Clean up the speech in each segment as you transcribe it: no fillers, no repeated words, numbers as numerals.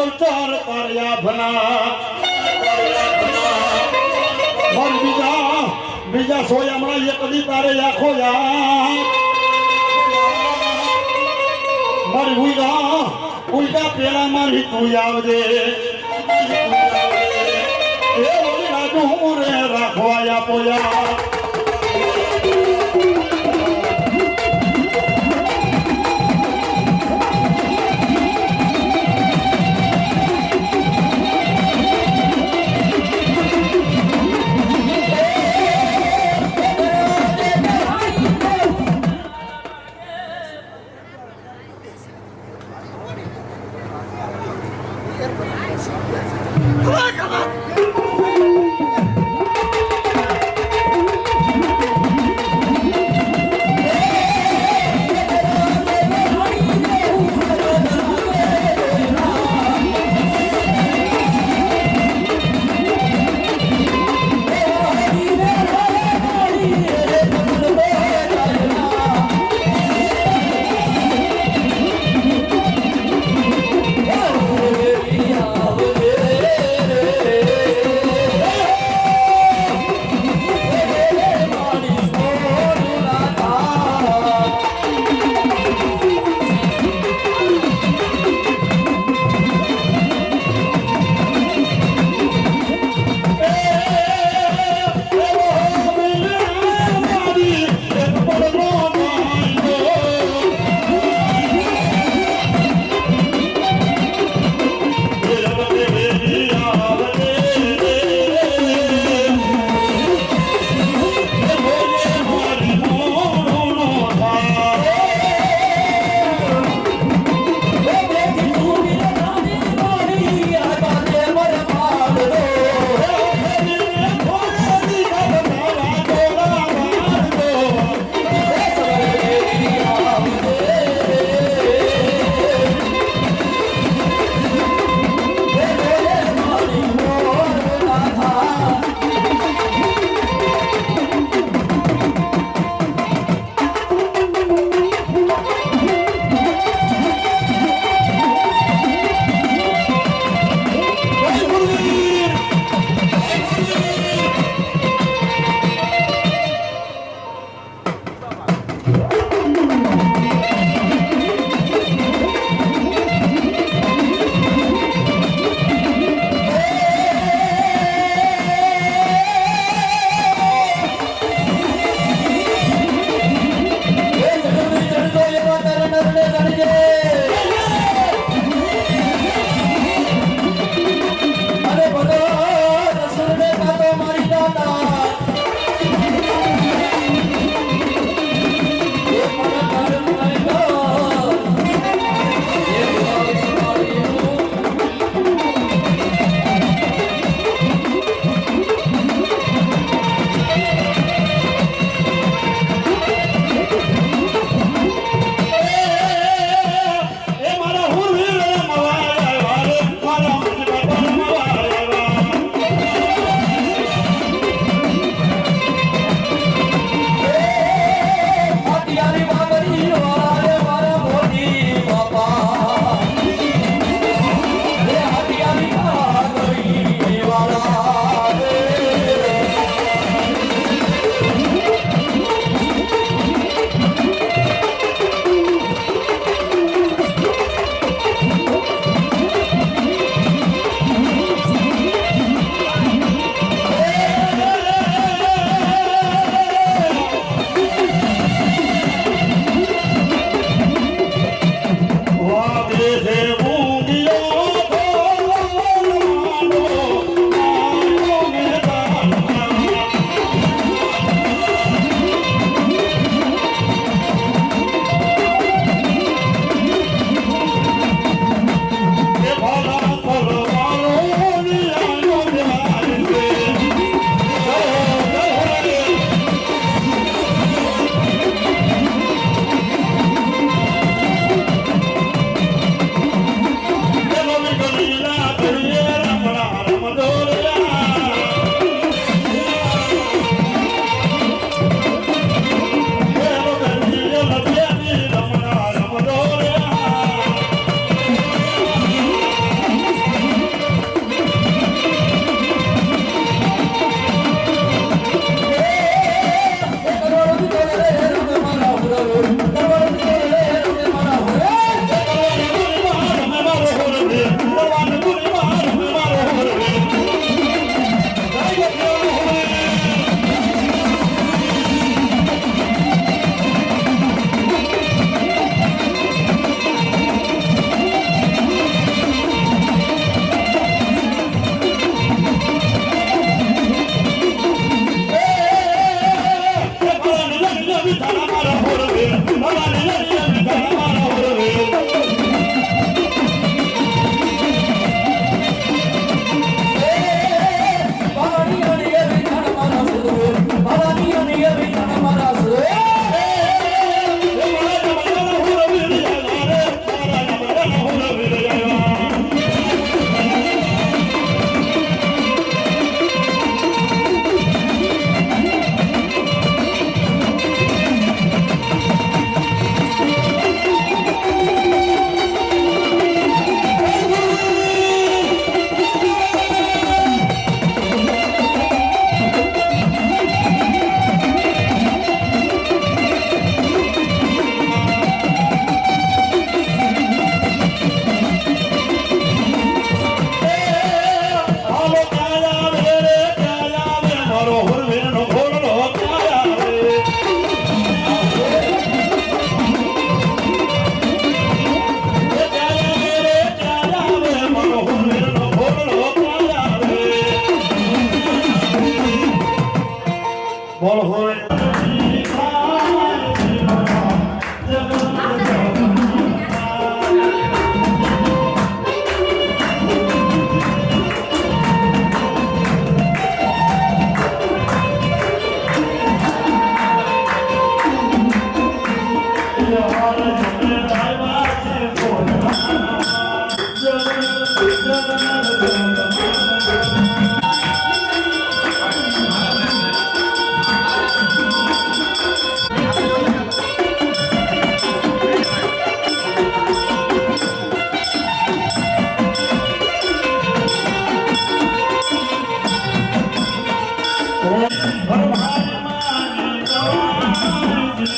અવતાર તાર્યા ભના મારી બીજા સોય હમણાં એક દી તારે આખો યાર મારી ઉઈડા પેલા મારી તું આવજે એ બોલી રાજુ હું રે રાખવા પોયા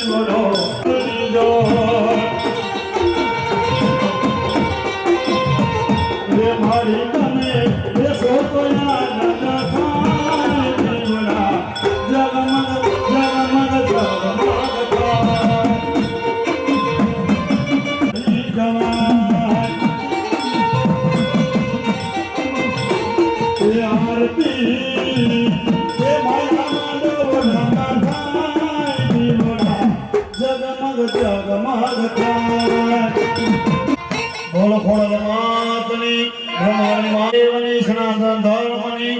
દીવડો લીજો રે મારી તમે બેસો તો યાદ ન થાય દીવડા જગમગ જગમગ જગમગ થાય આરતી એ માયા માનવ નમા થાય દીવડા જગમગ જગમગ થાય બોલો ખોળ માતની બ્રહ્માણી મહાદેવની સનાતન ધર્મની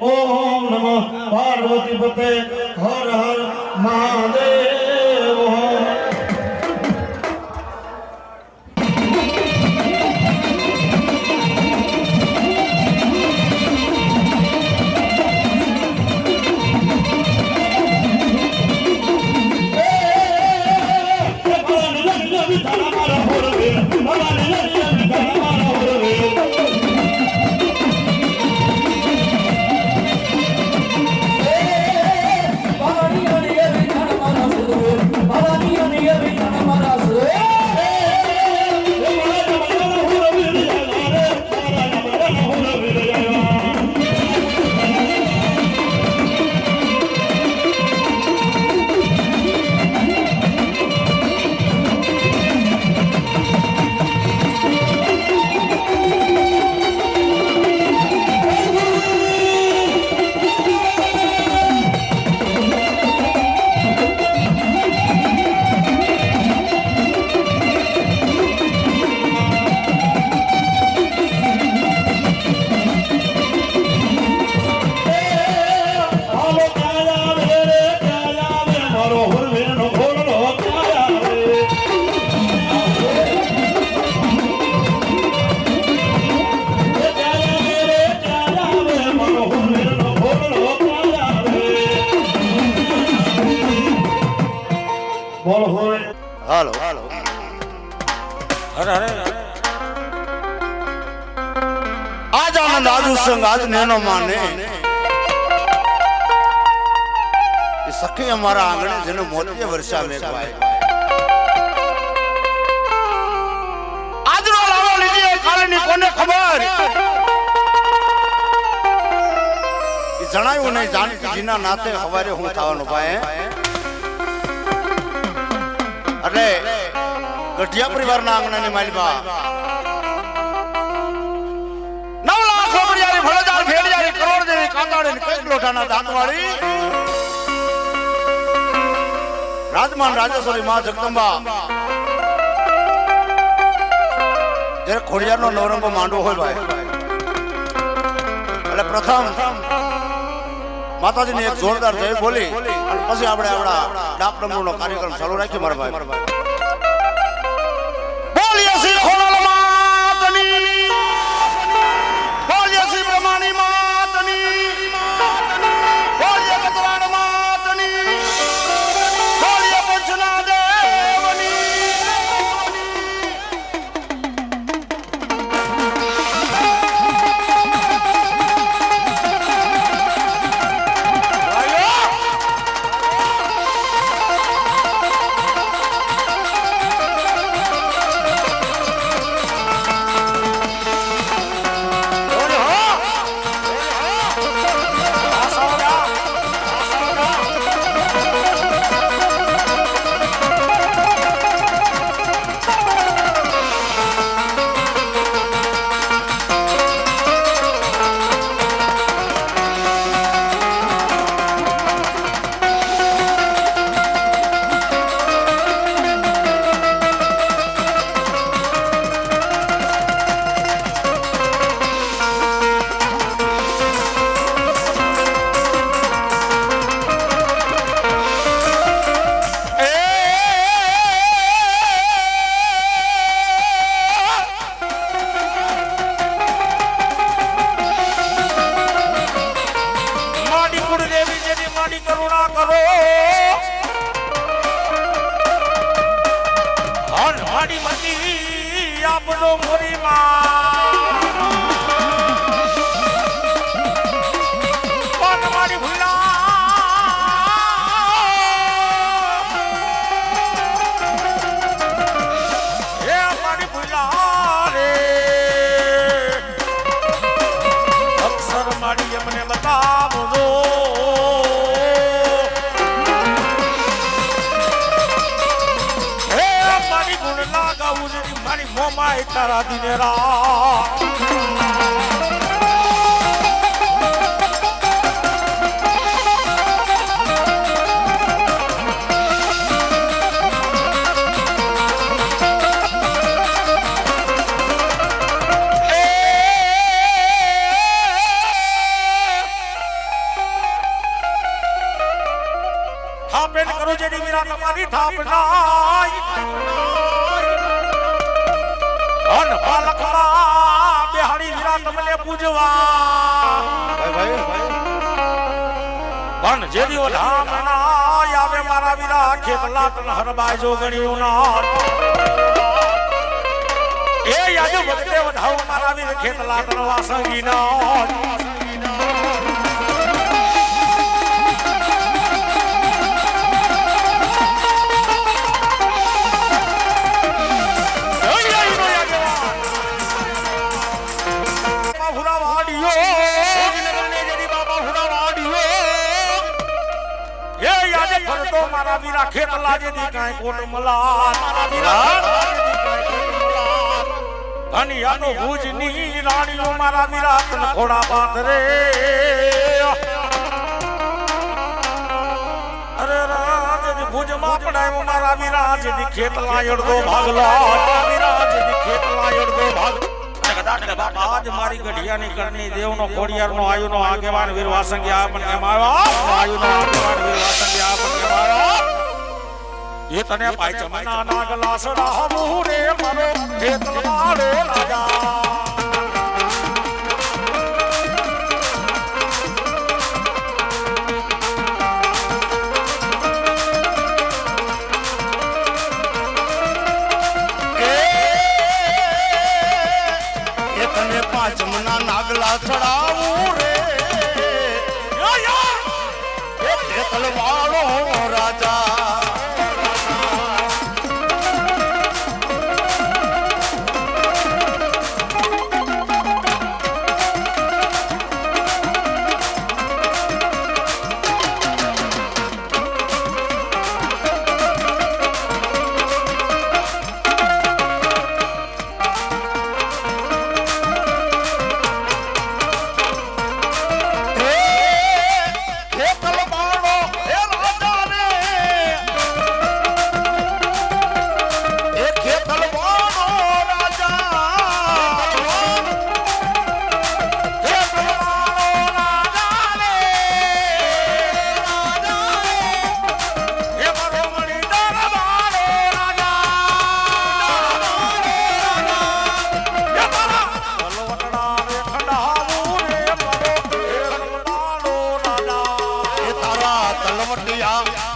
ઓમ નમઃ પાર્વતી પતે હર હર મહાદેવ હાલો હાલો અરે અરે આજ આનંદ આજુ સંગ આજ નેનો માને એ સખી અમારા આંગણે જેનો મોતીએ વર્ષા મેઘવાય આજનો લાવો લીધી કાલની કોને ખબર એ જણાયું નહીં જાણતી જીના નાતે હવારે હું થવાનું ભાઈ એટલે ગઢિયા પરિવારના આંગણાની માલિકા 9 લાખ રોડિયારી ભળજાર ભેડિયારી કરોડ જેવી કાંતાડી કઈક લોટાના દાંતવાળી રાજમાન રાજેશ્વરી માં જગદંબા જ્યારે ખોડિયારનો નવરંગો માંડવો હોય ભાઈ એટલે પ્રથમ માતાજીની એક જોરદાર જય બોલી અને પછી આપણે આપણા ડાક ડમરૂનો કાર્યક્રમ ચાલુ રાખીએ મારા ભાઈ બોલીએ શ્રી ખોડલ માતની બોલીએ શ્રી બ્રહ્માણી માતની બોલીએ કતરાણ માતની બોલીએ પંચના દેવની આવું છે મારી મોમાં તારા દિનેરા થાપેન કરો જેની વીરા તમારી થાપના અન પાલકમાં બેહાડી વીરા તમને પૂજવા પણ જેદી ધામ ના આવે મારા વીરા ખેતલા તન હરબાઈ જો ગણ્યું ના એ યાદ વખતે વધાવ મારા વીર ખેતલા તન વાસંગી ના મારા વીરા ખેતલા જેદી કાંઈ કોટ મલા મારા વીરા ધનિયાનો ભુજની રાણીઓ મારા વીરા તન ખોડા પાથરે અરે રાજની ભુજમાં પડાયો મારા વીરા જેદી ખેતલા અડધો ભાગલો મારા વીરા જેદી ખેતલા અડધો ભાગ કદાચ બાપા આજ મારી ગઢિયાની કરણી દેવનો ખોડિયારનો આયુનો આગેવાન વીર વાસંગી આપણ કેમ આવ્યો આયુનો આગેવાન વીર વાસંગી આપણ કેમ આવ્યો એ તને પાઈ ચમના નાગલા સડાવું રે મારો ખેતલવાળો રાજા જમના નાગલા ચડાવું રે તલવાળો રાજા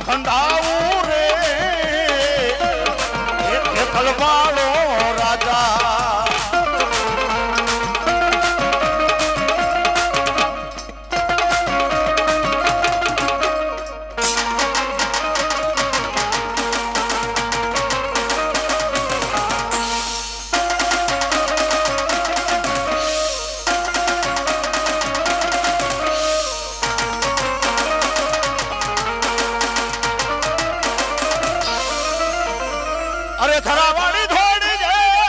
ખંડાવું રે તલવાળો રાજા અરે ધરાવાળી ધોડી જાય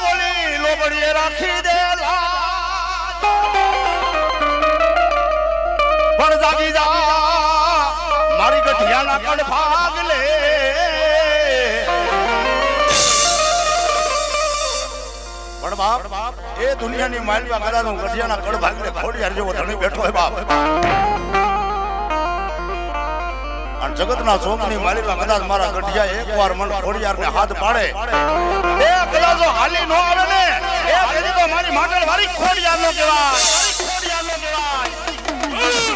બોલી લોબડીએ રાખી દેલા પણ જાગી જા મારી ગઠિયાના કડ ભાગ લે પણ બાપ એ દુનિયાની માલમાં કદાચ હું ગઠિયાના કડ ભાગ લે ખોડિયાર જેવો ધણી બેઠો હોય બાપ જગતના શોકની માલિકા કદાચ મારા ગઢિયા એકવાર મન ખોડિયારને હાથ પાડે એ કદાચ હાલી નો આવે ને એ કદી તો મારી માટલ વારી ખોડિયારનો કહેવાય ખોડિયારનો કહેવાય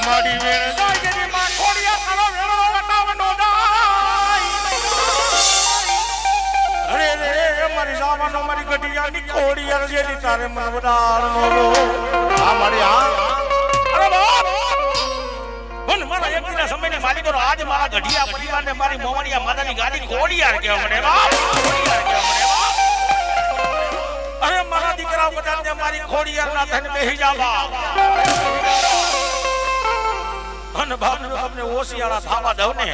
મારી વેણ જાય જેની માં ખોડિયાર જવાનો મારી ગઢિયાની ખોડિયાર જેની તારે મન વડાળનો હા મારી હા અરે બાપ મન મારા એકદીના સમયની માલિકો આજ મારા ગઢિયા પરિવારને મારી મોવણિયા માતાની ગાડી ખોડિયાર કહેવા મને બાપ ખોડિયાર કહેવા મને બાપ અરે મારા દીકરાઓ બધાને મારી ખોડિયારના ધન બેહી જા બાપ અને બાપને ઓશિયાળા થાવા દઉં ને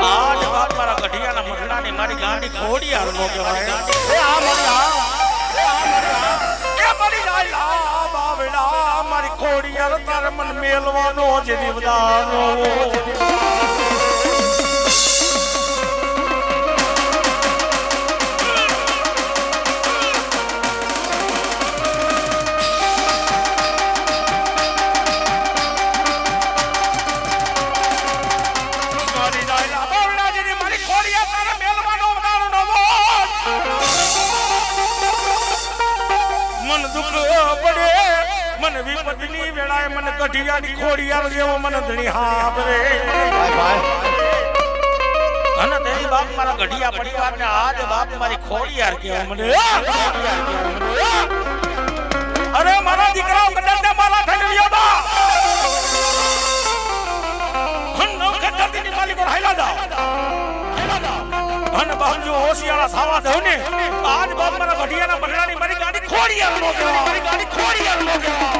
આજ બાપ મારા ગઢિયાના મઢડાની મારી ગાડી ખોડિયાર નો કહેવાય એ હા મારી હા એ મારી લાલા બાવડા મારી ખોડિયાર તારે મન મેલવાનો છે દીવદાનો વિપતની વેળાએ મને ગઢિયાની ખોડિયાર જેવો મને ધણી હાબરે અને તેની બાપ મારા ગઢિયા પરિવારને આજ બાપ મારી ખોડિયાર કહેવા મને અરે મારા દીકરાઓ કદાચ મારા ધણિયા બા હન નવખતની માલિકો હાઈલા દા અને બાપજો હોશિયાળા થાવા દઉં ને આજ બાપ મારા ગઢિયાના મઢડાની મારી ગાડી ખોડિયાર નો કહેવા મારી ગાડી ખોડિયાર નો કહેવા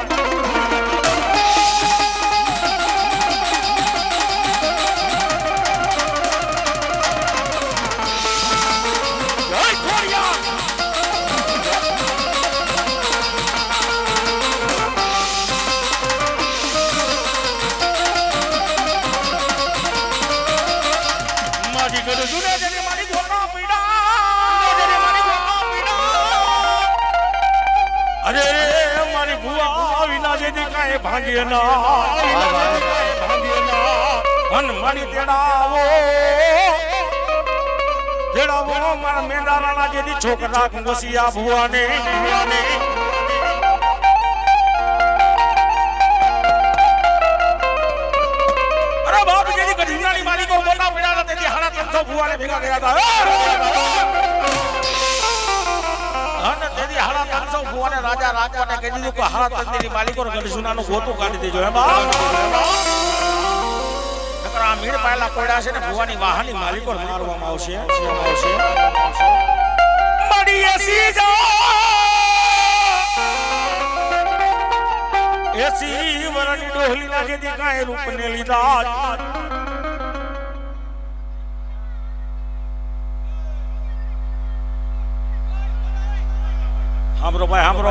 ભાગ્ય મારી તેડાવો મારા મેંદારાના જેથી છોકરા ઘોસિયા ભુવાને અરે બાપ જેથી ગઢિયાની માલિકો મોટા પડ્યા તેથી હાડા 300 ભુવાને ભેગા કર્યા હતા હાડા 300 ભુવાને રાજા રાખવાને કહી દીધું કે હાડા તંદીની માલિકો ગઢસુનાનું ગોતું કાઢી દેજો હે બા નકર આ મીડ પાયલા કોડ્યા છે ને ભુવાની વાહની માલિકો મારવામાં આવશે મડીએ સીજો એસી વરની ડોહલીના જેથી કાંઈ રૂપને લીધા હામરો ભાઈ હામરો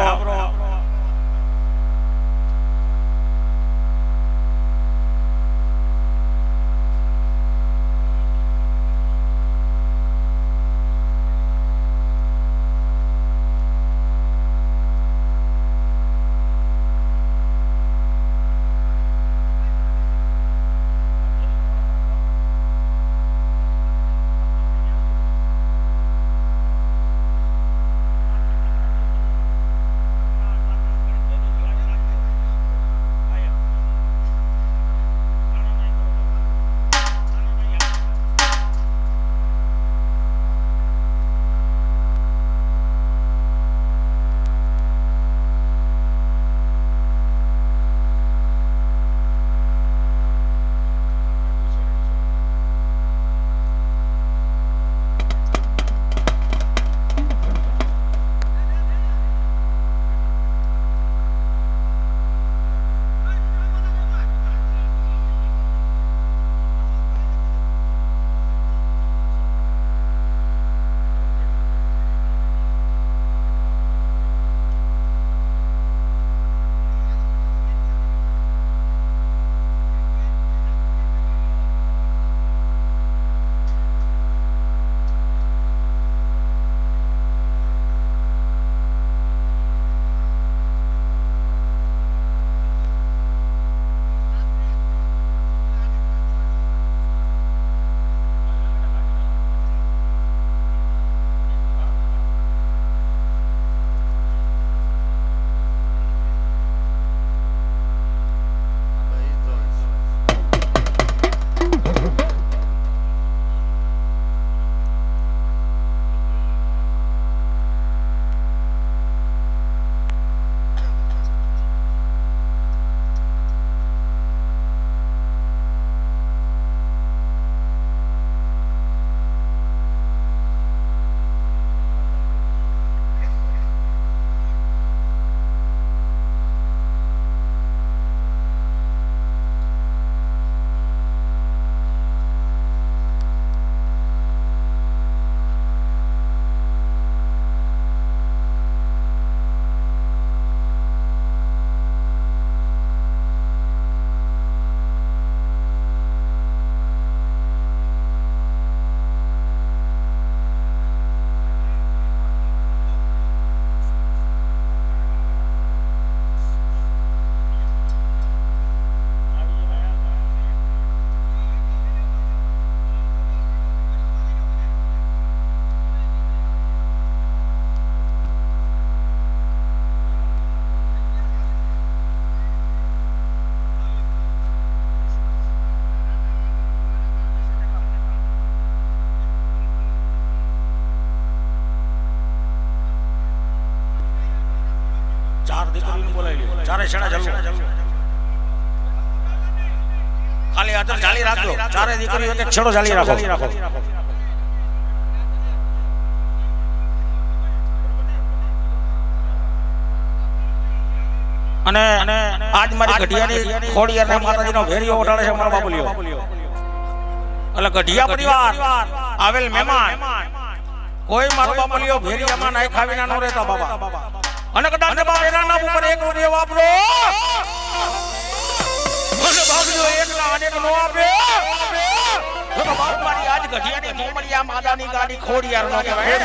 ચારે છેડા ચાલુ ખાલી હાજર ચાલી રાખજો ચારે દીકરીઓ એક છેડો ચાલી રાખો અને આજ મારી ગઢિયાની ખોડિયાર માતાજીનો ભેરિયો ઓઢાડે છે મારા બાબુલિયો એટલે ગઢિયા પરિવાર આવેલ મહેમાન કોઈ મારો બાબુલિયો ભેરિયામાં નાઈ ખાવીના નો રહેતા બાબા અને કદાચ બાબા એના નામ ઉપર એક રૂપિયો વાપરો મને ભાગજો એક ના અનેક નો આપે તો બાપ મારી આજ ગઢિયાની મોમડિયા માદાની ગાડી ખોડિયાર નો કહેવાય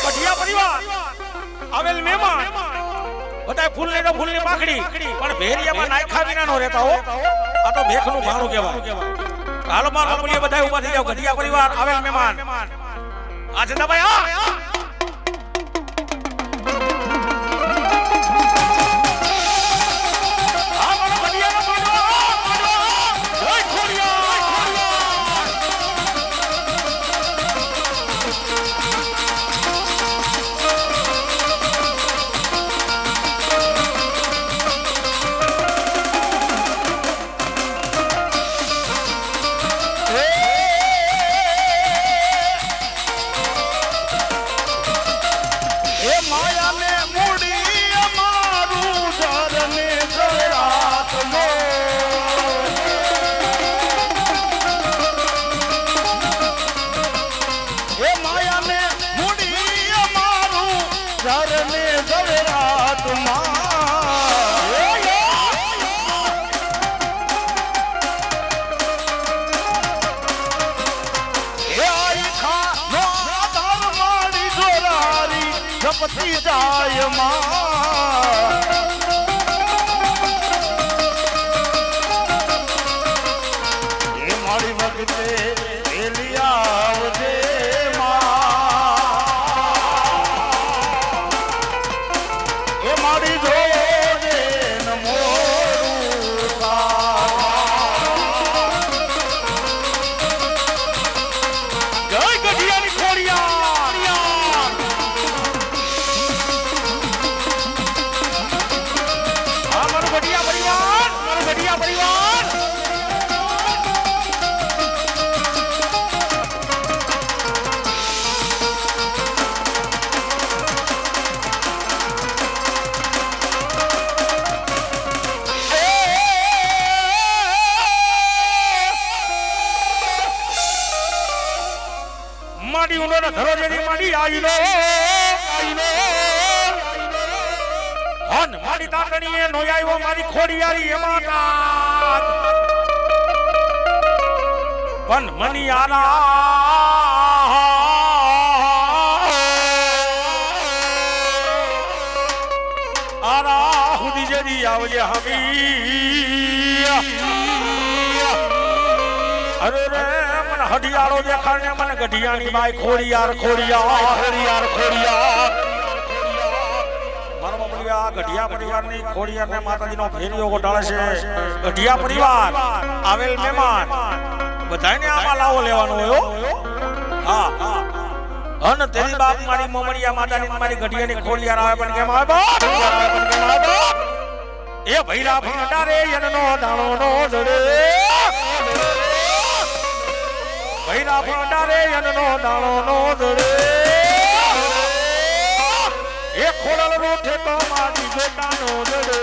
ગઢિયા પરિવાર આવેલ મહેમાન બધાય ફૂલ ને ફૂલની પાખડી પણ ભેરિયામાં નાખા વિના નો રહેતા હો આ તો ભેખનું ભાણું કહેવાય હાલો મારો બોલીએ બધાય ઊભા થઈ જાવ ગઢિયા પરિવાર આવેલ મહેમાન આ છે ભાઈ આ પતિ જાય એ મારી વખતે એલી આવજે એ મારી જોજે જય ગઢિયાની ખોડિયા માડી ઉનો ધરો જેની માડી આઈલો હન માડી તાતણીએ નો આવ્યો મારી ખોડિયારી એમાં પણ મની આરા હુદી જેદી આવજે હમી અરે રે મને હડિયાળો દેખાડને મને ગઢિયાની બાઈ ખોડિયાર મારો બાબુલિયા ગઢિયા પરિવારની ખોડિયારને માતાજીનો ભેરિયો ગોટાળે છે ગઢિયા પરિવાર આવેલ મહેમાન બધાયને આમાં લાવો લેવાનો હોય હા અન તેરી બાપ મારી મોમડિયા માતાની મારી ગઢિયાની ખોડિયાર આવે પણ કેમ આવે બાપ એ ભૈરા ભંડારે યનનો દાણો નો જડે ભૈરા ભંડારે યનનો દાણો નો જડે એ ખોડલ રૂઠે તો મારી બેટાનો જડે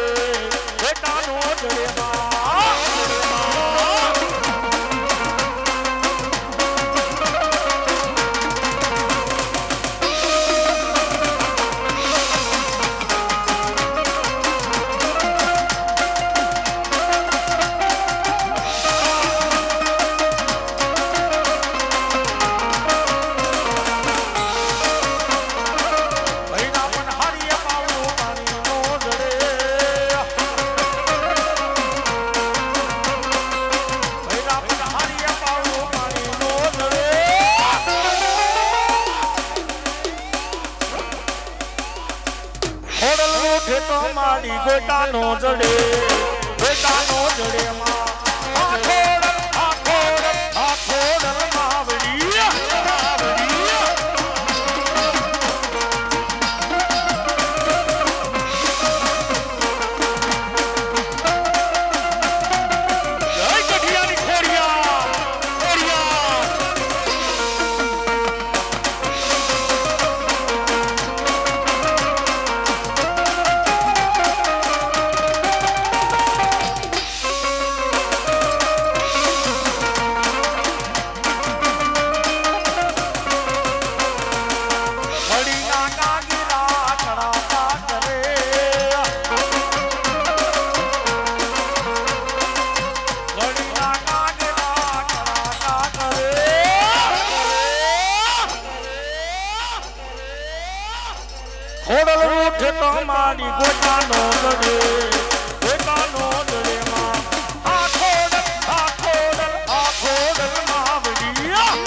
મારી બેટાનો જડે મારી ગોટાનો દડે માં આખોડલ માવડિયા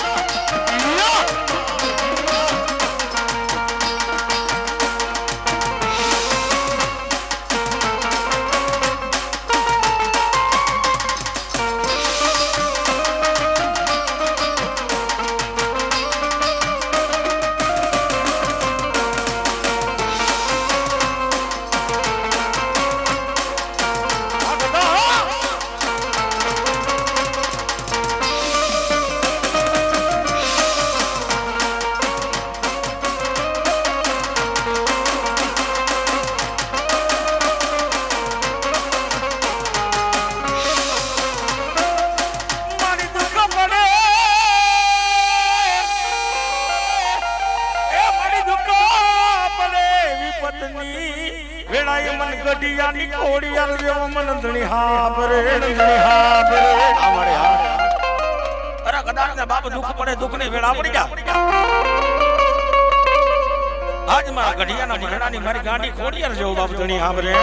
ગઢિયાની ખોડિયાર જેવો મનંદણી હાબરે અરે કદાચ ને બાપ દુઃખ પડે દુઃખ ની વેળા પડી જા આજ મારા ગઢિયાના મરણાની મારી ગાંડી ખોડિયાર જેવો બાપ ધણી હાબરે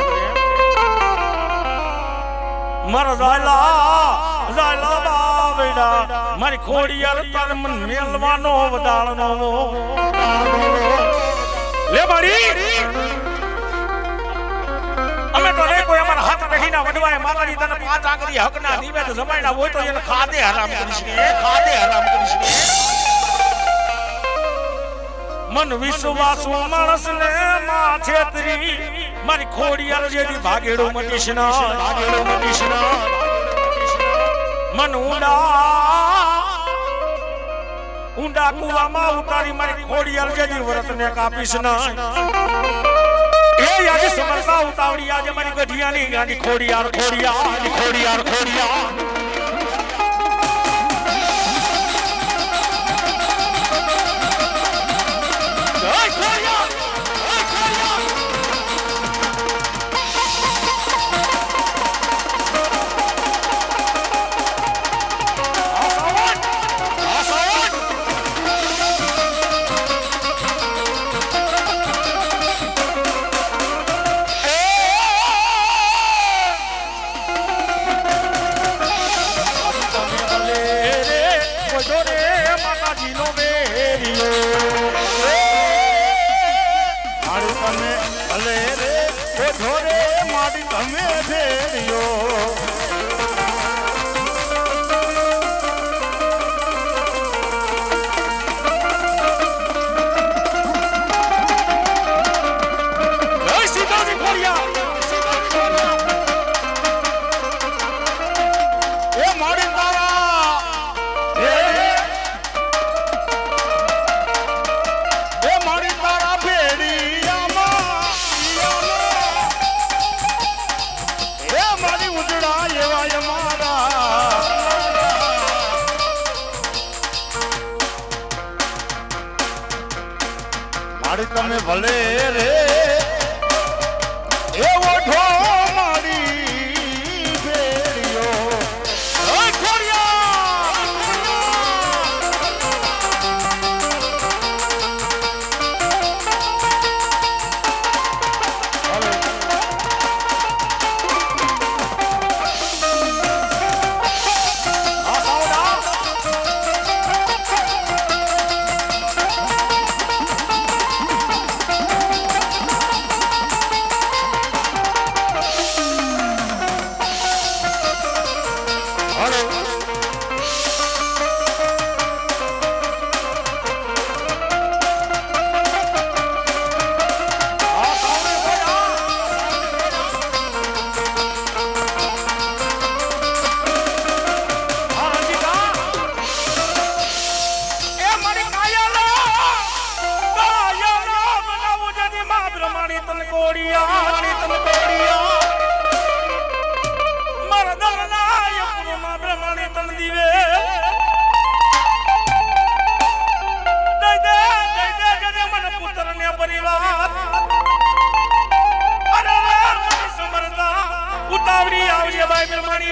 મારા ઝાયલા બાવડા મારી ખોડિયાર તાર મન મેલવાનો વદાળનો લે મારી અમે તો રે કોઈ અમાર હાથ બેહીના વડવાય માતાજી તને પાંચ આંગળી હકના દીવે તો જમાઈના હોય તો એને ખાદે હરામ કરીશ મન વિશ્વાસુ માણસ ને માં છેતરી મારી ખોડિયાર જેવી ભાગેડો મટીશના મન ઊંડા કુવામાં ઉતારી મારી ખોડિયાર જેવી વ્રતને કાપીશ ના એ આજે સમરતા ઉતાવળી આજે મારી ગઢિયાની ગાડી ખોડિયાર તમે ભલે રે એવો ઠો મારી ભેડિયો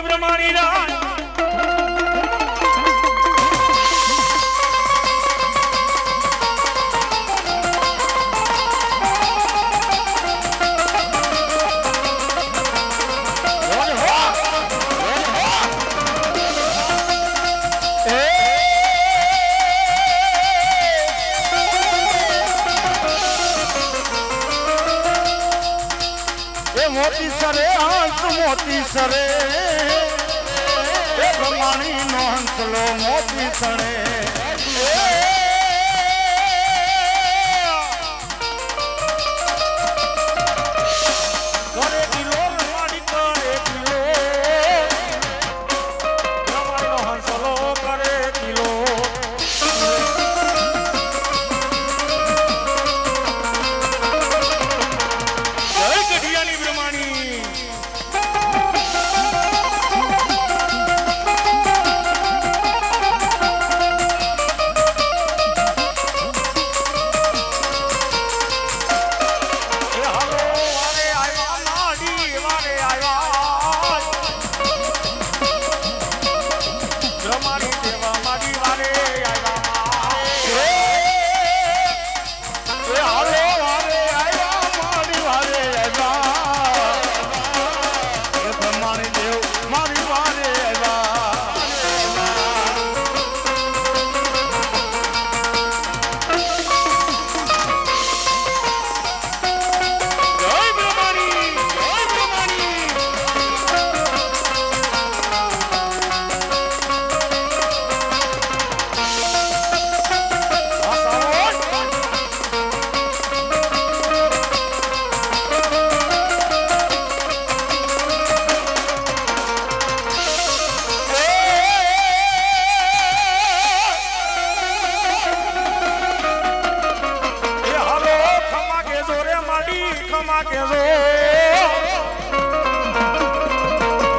બ્રહ્માણી રાજ મોતી સરે હંસ મોતી સરે એ બ્રહ્માણી નો હંસલો મોતી સરે કરે કિલો રમાડી કરે કિલો બ્રહ્માણી નો હંસલો કરે કિલો જય ગઢિયાની બ્રહ્માણી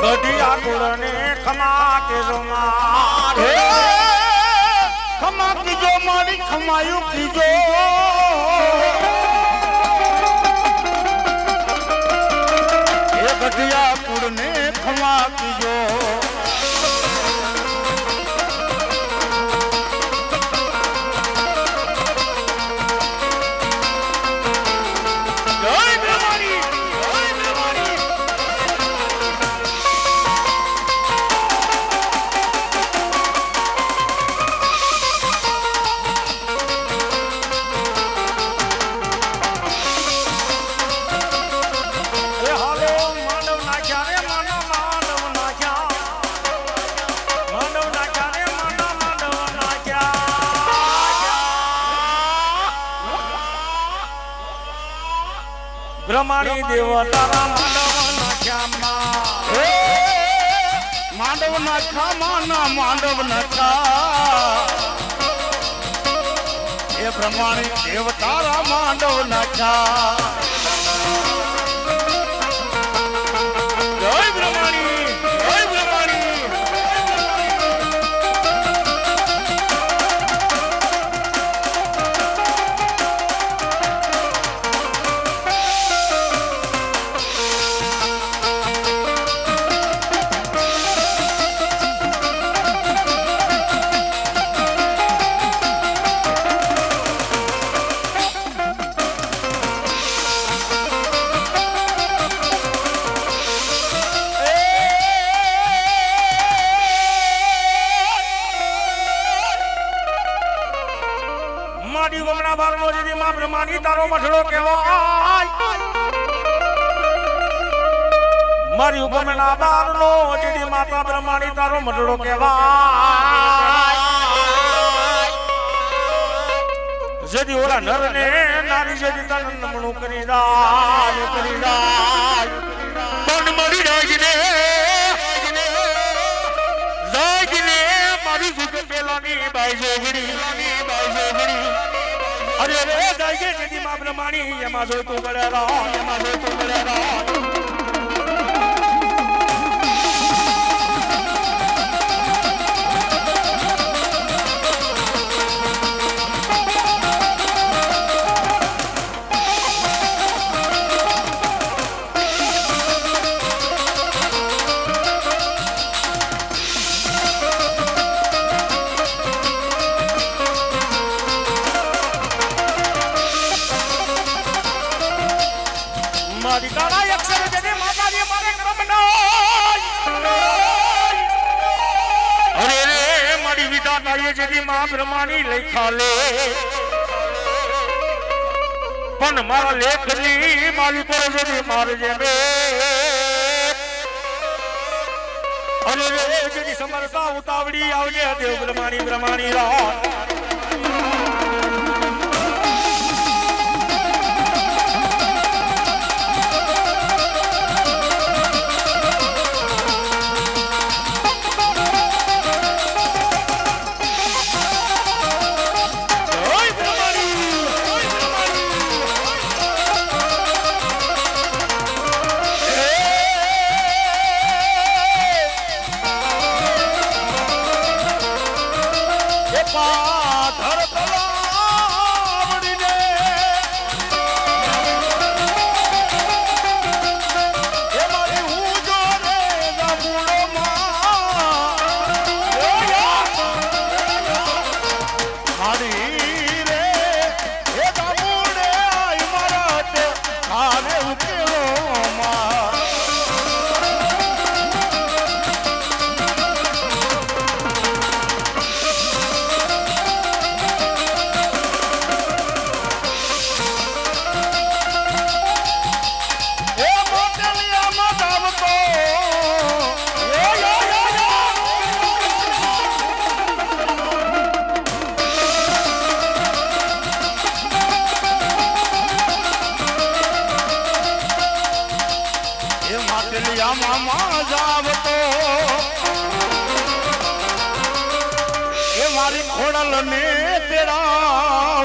ગઢિયા કુળને ખમા કેજો ખમા કીજો મારી ખમાયું કીજો એ ગઢિયા કુળને ખમા કીજો બ્રહ્માણી દેવ તારા માંડવ નાખ્યા માંડવ નાખ્યા એ બ્રહ્માણી દેવ તારા માંડવ નાખ્યા જય બ્રહ્માણી જય બ્રહ્માણી બ્રહ્માણી તારો મઠડો કહેવાય મારી હુકમના બારનો જેડી માતા બ્રહ્માણી તારો મઠડો કહેવાય જેડી ઓલા નર ને નારી જેડી તન નમણું કરી દાય પણ મળી જાયને મારી સુખ પેલાની બાઈ જોગડી અરે રે દાયકે જેદી માં બ્રહ્માણી એમાં જોઈ તું ગળે રહો જેથી માં બ્રહ્માની લઈ ખાલે પણ મારા લેખની માલિકો જેની મારજે મે અરે રે જેની સમરસા ઉતાવળી આવજે દેવ બ્રહ્માણી રાત ખોડલ ને તેરા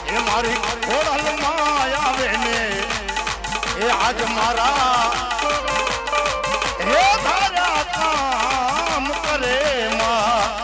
એ મારી ખોડલ માં આવે ને એ આજ મારા હે ધાર્યા કામ કરે માં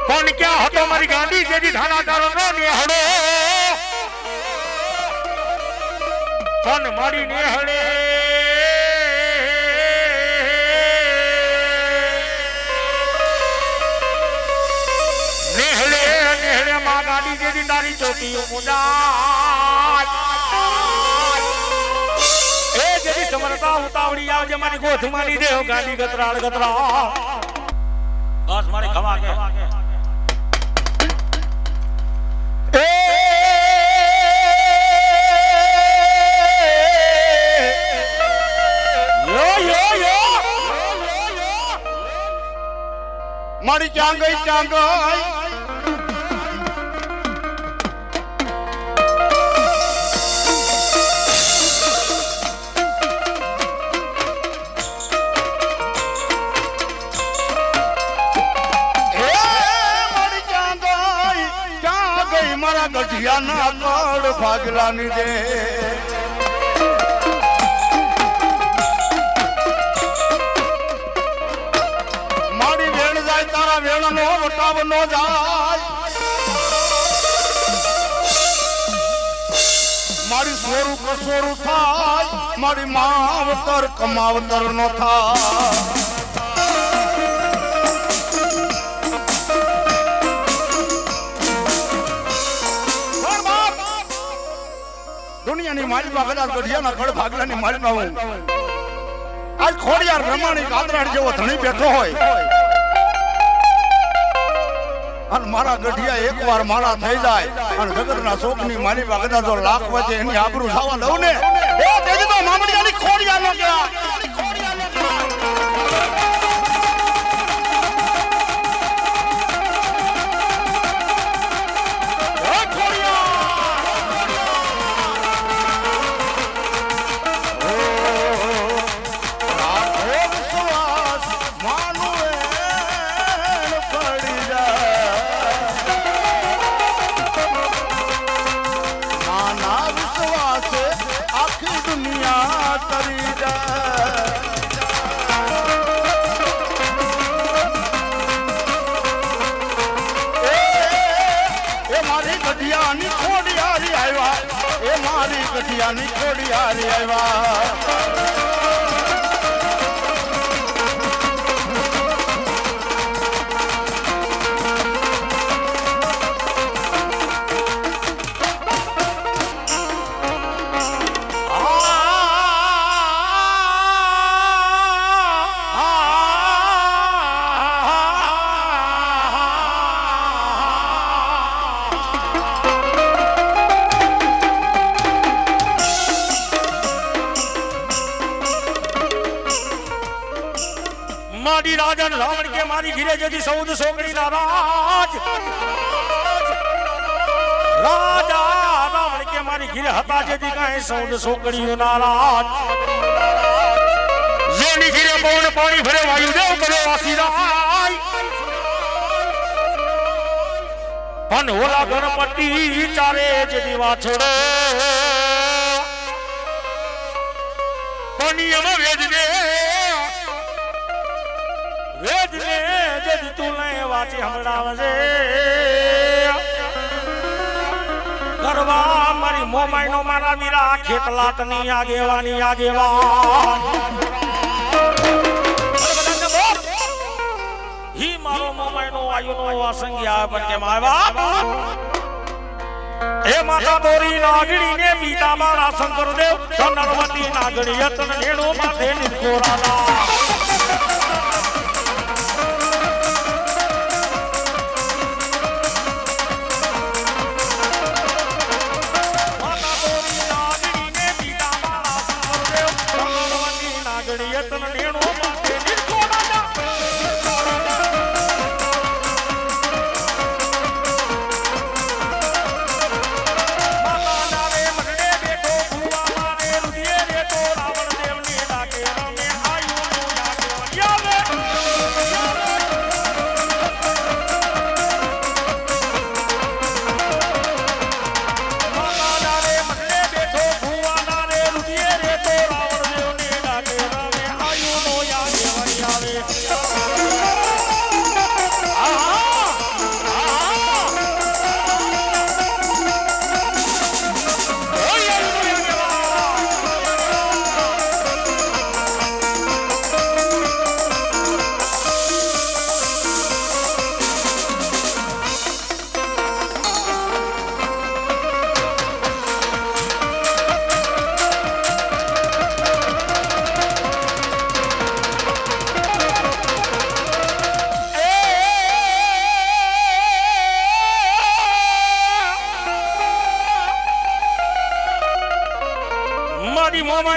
કોણ ક્યાં હતો મારી ગાંધી જેથી ધાનાચારો નો નિહળો કોણ મારી નિહળે નિહળે માં ગાંધી જેથી તારી ચોકી મુદાય એ જેથી સમરતા ઉતાવળી આવજે મારી ગોથ મારી દેવ ગાંધી ગતરાળ બસ મારી ખવા કે મારી ચાંગઈ મારા ગઢિયા ના કડ ભાગલાની દે મારી વેણ જાય તારા વેણ નો વટાવ નો જાય મારી સોરું કસોરું થાય મારી માવતર કમાવતર નો થાય દુનિયાની માલિકા કદાચ ગઢિયાના કડ ભાગલાની માલિકા હું આજ ખોડિયાર બ્રહ્માણી કાતરાડ જેવો ધણી બેઠો હોય અને મારા ગઢિયા એકવાર મારા થઈ જાય અને જગતના શોકની માલિકા કદાચ લાખ વચ્ચે એની આબરૂ થવા દઉં ને એ તેથી તો મામડિયાની ખોડિયાર નો કહેવાય આખી દુનિયા તરી જાય એ મારી ગઢિયાની ખોડિયારી આવ્યા એ મારી ગઢિયાની ખોડિયારી આવ્યા મારી રાજા રાવણ કે મારી ઘીરે જેથી 14 છોકરી ના રાજા રાવણ કે મારી ઘીરે હતા જેથી કાંઈ 14 છોકરીઓ ના રાજ જેની ઘીરે પવન પાણી ભરે વાયુદેવ કરે વાસી રાય પણ ઓલા ગણપતિ ચારે જેથી વાછડો પનિયમ વેદને વેદને જદ તું લઈ વાંચી હમણાવજે કરવા મારી મોમાઈનો મારા વીરા ખેતલાતની આગેવાની આગેવાન હી મારો મોમાઈનો આયુનો વાસંગ્યા પણ કેમ આવ્યા હે માતા બોરી નાગણી ને પિતા મારા શંકરદેવ નરવતી નાગણી યતન નેણો માથે નિકોરાલા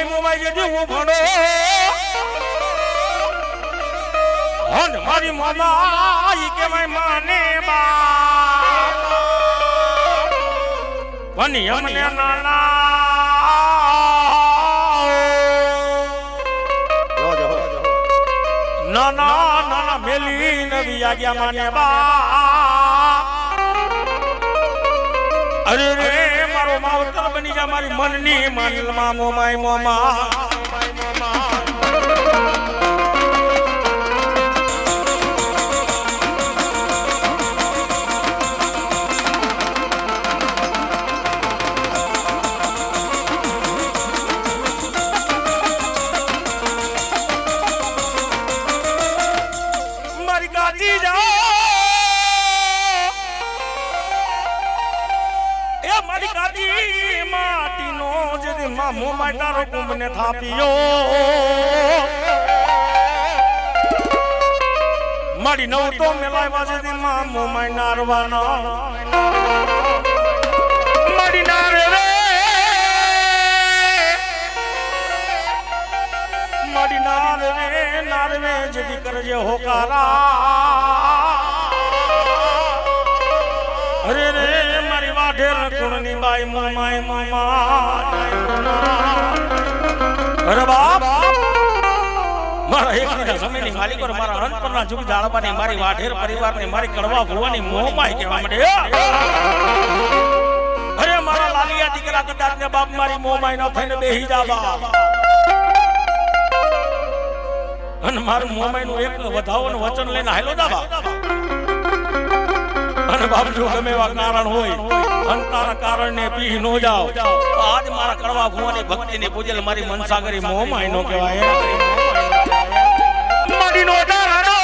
મોમાઈ જેથી હું ભણો હન મારી મોમાઈ કે માને બા વની અમને નાના નાના મેલી નવી આગ્યા માને બા અરે રે મારો માવતર બની જા મારી મનની માનલ માં મોમાઈ મોમા મારી ગાજી જા મારી કાજી માટીનો જેદી મામો માટારો કુંભને થાપ્યો મારી નવ તો મેલાવા જેદી મામો માય નારવાનો મારી નારે રે મારી નારવે જેદી કરજે હોકારા અરે રે મારી વાઢેર કુણની બાઈ મોમાઈ મોમા અરે બાપ મારા એક દીના સમયની માલિક ઓર મારા અનંતપરના જુગ જાળવાની મારી વાઢેર પરિવારની મારી કડવા ભુવાની મોમાઈ કહેવા માંડે અરે મારા લાલિયા દીકરા કદાચ ને બાપ મારી મોમાઈ ન થઈને બેહી જાવા અને મારું મોમાઈ નું એક વધાવોનું વચન લઈને હાલો જાવા અને બાપ જો ગમે એવા કારણ હોય અંતારા કારણને પી નો જાવ તો આજ મારા કડવા ભુવાની ભક્તિની પૂજેલ મારી મનસાગરી મોમાઈ નો કહેવાય મારી નો ધારો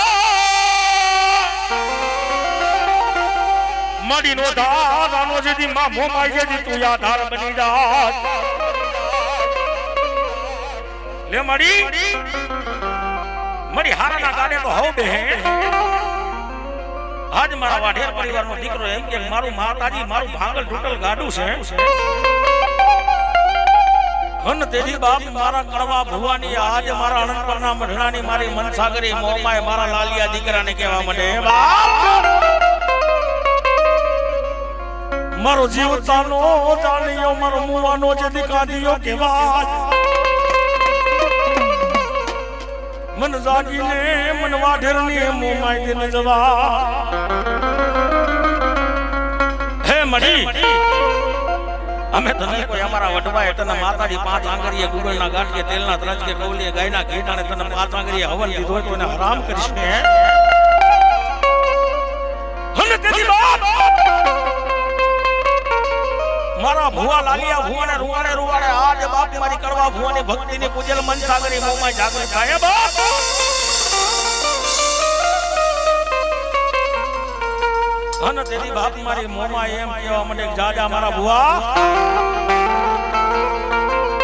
મારી નો ધારાનો જેથી માં મોમાઈ જેથી તું યાધાર બની જા લે મડી હારાના ગાડે તો હવ બે આજ મારા વાઢેર પરિવારનો દીકરો એમ કે મારું માતાજી મારું ભાંગલ ટૂટલ ગાડું છે હન તેજી બાપ મારા કડવા ભુવાની આજ મારા અનંતરના મઢણાની મારી મનસાગરી મોમાએ મારા લાલિયા દીકરાને કહેવા માંડે બાપ મારો જીવતાનો જાણ્યો મારો મુવાનો જે દીકાદીયો કહેવાય મન જાગીને મન વાઢેરની મોમાઈ દેને જવા હે મડી અમે તને કોઈ અમારા વડવાએ તને માતાજી 5 આંગળીએ ગુગળના ગાંઠીએ તેલના ત્રજકે કૌલીએ ગાયના ઘીટાણે તને 5 આંગળીએ હવન દીધો હોય તો એને હરામ કરીશ ને હને તેજી બાપ મારા ભુવા લાલિયા ભુવાને રૂવાડે આજ બાપ મારી કડવા ભુવાની ભક્તિની પૂજેલ મનસાગરી મોમાઈ જાગૃત થાય બાપ અને તેની બાપ મારી મોમાઈ એમ કહેવા મને જાજા મારા ભુવા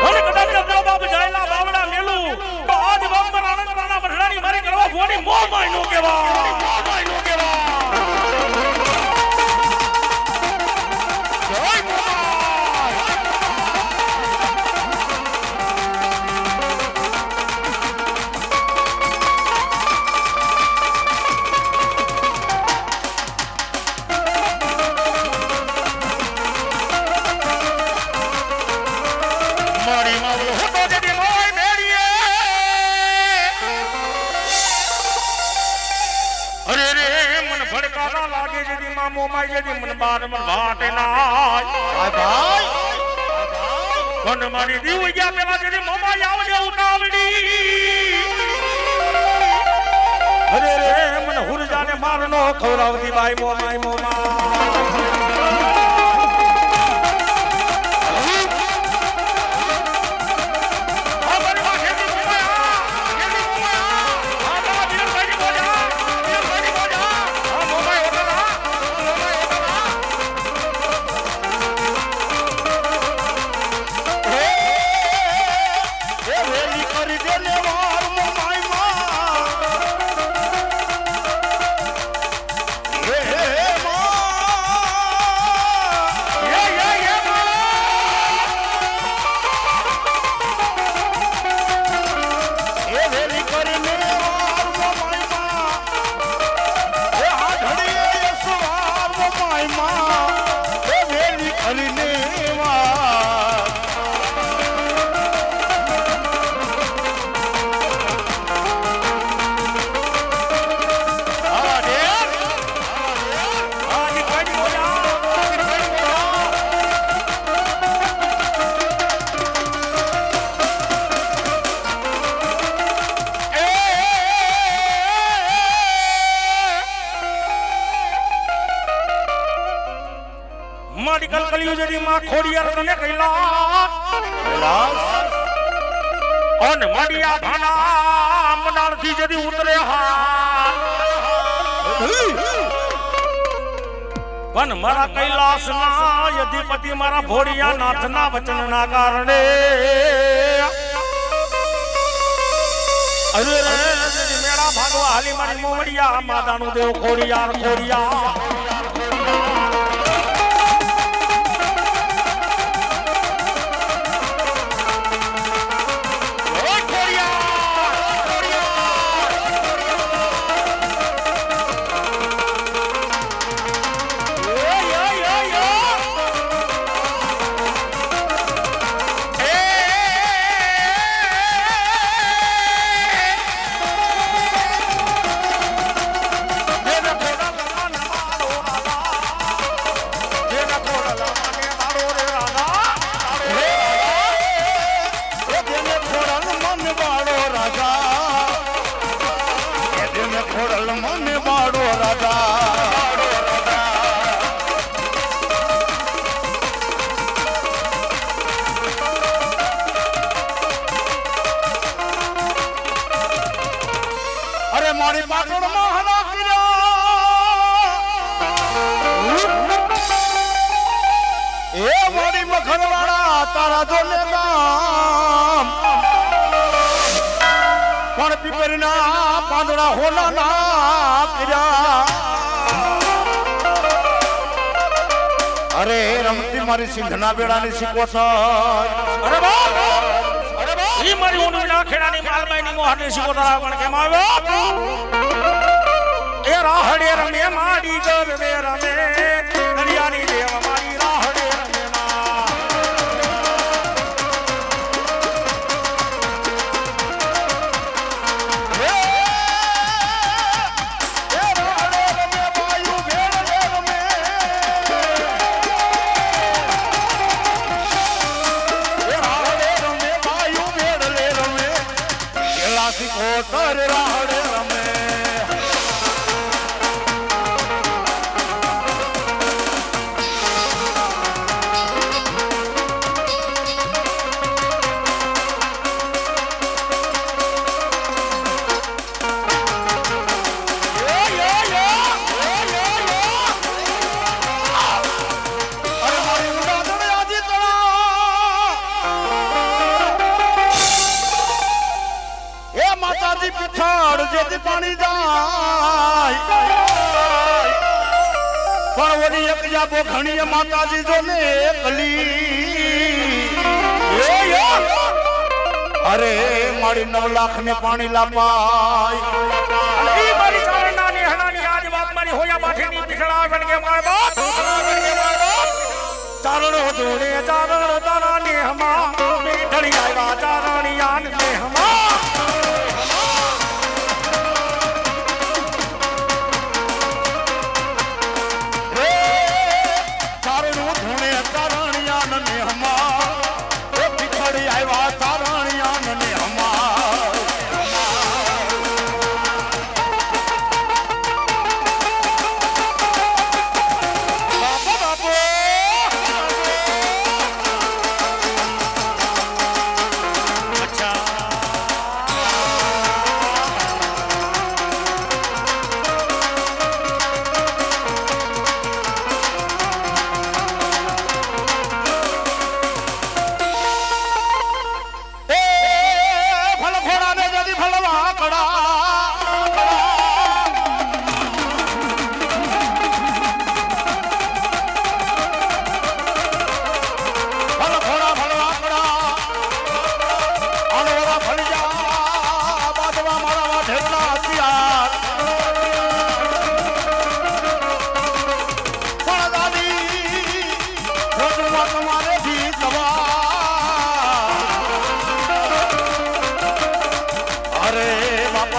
અને કદાચ બાપ જાયલા બાવડા મેલું તો આજ બાપ મારા આનંદના મઢડાની મારી કડવા ભુવાની મોમાઈ નો કહેવા મોમાઈ જેદી મન બાર મન ભાટે ના ભાઈ કોન મારી દીવ ગયા પેલા જેદી મોમાઈ આવજે ઉતાવડી અરે રે મન હુરજાને મારનો ખવરાવતી બાઈ મોમાઈ મારી કલકલિયું જેદી માં ખોડિયાર તને કૈલાસ ઓન મડિયા ભાના મનાળથી જેદી ઉતરે હા પણ મારા કૈલાસના યધિપતિ મારા ભોળિયા નાથના વચનના કારણે અરે રે મેળા ભાગવા હાલી મારી મોવડિયા માતાનું દેવ ખોડિયાર પાટણમાં હલા કર્યા એ મારી મખરવાળા તારા જોને ગામ પણ પીપરના પાંદડા હોના ના કર્યા અરે રમતી મારી સિંધના બેડાની સિકોતર અરે બાપ ઈ મારી ઉનીના ખેડાની માલબાઈની મોહરની સિકોતર પણ કેમ આવ્યો એ રાહડે રમે માડી ગરમે રમે દરિયાની દેવ મારી રાહડે રમે માં કોટર રાહડે રમે પીછાડ જેથી પાણી જાય પણ ઓલી એક જાબો ઘણી માતાજી જો ને કલી અરે મારી 9 લાખ ને પાણી લાપાય ઈ મારી ચારણાની હણાની આજ વાત મારી હોયા બાઠીની પીછડા બન કે માર બાપ ચારણો જોડે ચારણ તારા નેહમાં મીઠડી આવ્યા ચારણી આન નેહમાં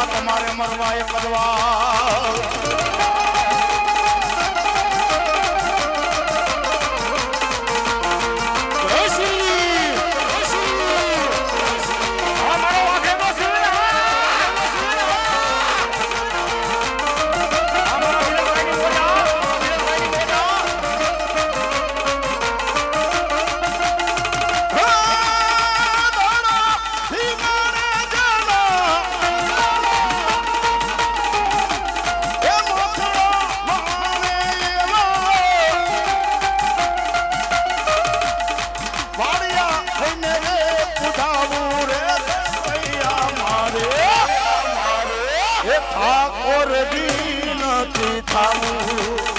તમારે મરવા એ કરવા ઠાકોર જી નથી થાવું